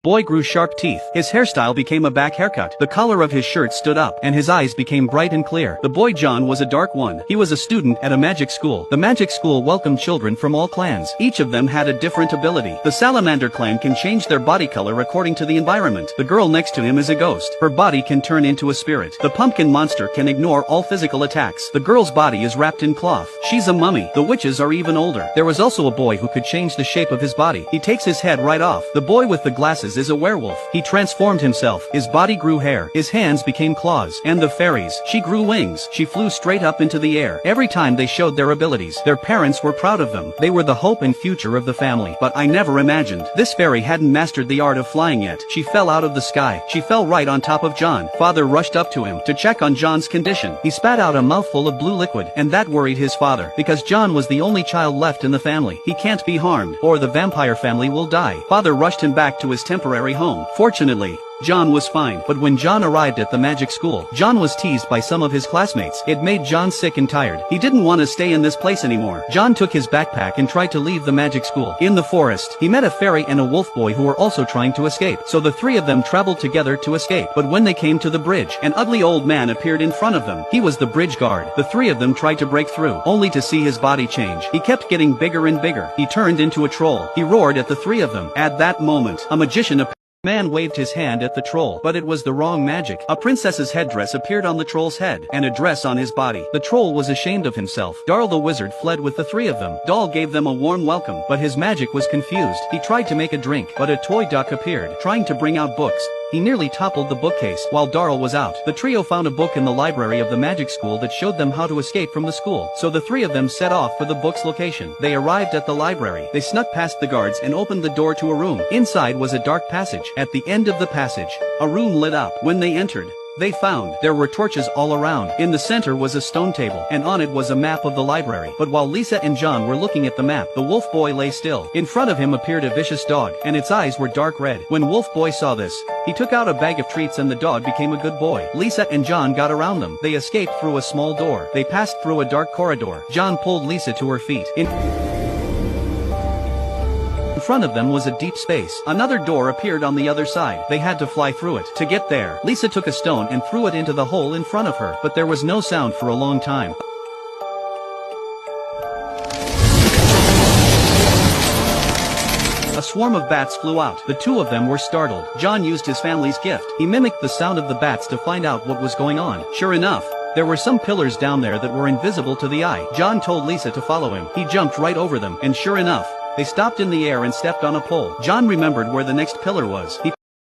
Boy grew sharp teeth. His hairstyle became a back haircut. The collar of his shirt stood up, and his eyes became bright and clear. The boy John was a dark one. He was a student at a magic school. The magic school welcomed children from all clans. Each of them had a different ability. The salamander clan can change their body color according to the environment. The girl next to him is a ghost. Her body can turn into a spirit. The pumpkin monster can ignore all physical attacks. The girl's body is wrapped in cloth. She's a mummy. The witches are even older. There was also a boy who could change the shape of his body. He takes his head right off. The boy with the glasses is a werewolf. He transformed himself. His body grew hair. His hands became claws. And the fairies. She grew wings. She flew straight up into the air. Every time they showed their abilities, their parents were proud of them. They were the hope and future of the family. But I never imagined this fairy hadn't mastered the art of flying yet. She fell out of the sky. She fell right on top of John. Father rushed up to him to check on John's condition. He spat out a mouthful of blue liquid, and that worried his father, because John was the only child left in the family. He can't be harmed, or the vampire family will die. Father rushed him back to his temporary home. Fortunately, John was fine, but when John arrived at the magic school, John was teased by some of his classmates. It made John sick and tired. He didn't want to stay in this place anymore. John took his backpack and tried to leave the magic school. In the forest, he met a fairy and a wolf boy who were also trying to escape. So the three of them traveled together to escape. But when they came to the bridge, an ugly old man appeared in front of them. He was the bridge guard. The three of them tried to break through, only to see his body change. He kept getting bigger and bigger. He turned into a troll. He roared at the three of them. At that moment, a magician appeared. Man waved his hand at the troll, but it was the wrong magic. A princess's headdress appeared on the troll's head, and a dress on his body. The troll was ashamed of himself. Darl the wizard fled with the three of them. Darl gave them a warm welcome, but his magic was confused. He tried to make a drink, but a toy duck appeared, trying to bring out books. He nearly toppled the bookcase. While Darl was out, the trio found a book in the library of the magic school that showed them how to escape from the school. So the three of them set off for the book's location. They arrived at the library. They snuck past the guards and opened the door to a room. Inside was a dark passage. At the end of the passage, a room lit up. When they entered, they found there were torches all around. In the center was a stone table, and on it was a map of the library. But while Lisa and John were looking at the map, the wolf boy lay still. In front of him appeared a vicious dog, and its eyes were dark red. When wolf boy saw this, he took out a bag of treats and the dog became a good boy. Lisa and John got around them. They escaped through a small door. They passed through a dark corridor. John pulled Lisa to her feet. In front of them was a deep space. Another door appeared on the other side. They had to fly through it. To get there, Lisa took a stone and threw it into the hole in front of her, but there was no sound for a long time. A swarm of bats flew out. The two of them were startled. John used his family's gift. He mimicked the sound of the bats to find out what was going on. Sure enough, there were some pillars down there that were invisible to the eye. John told Lisa to follow him. He jumped right over them, and sure enough, they stopped in the air and stepped on a pole. John remembered where the next pillar was. He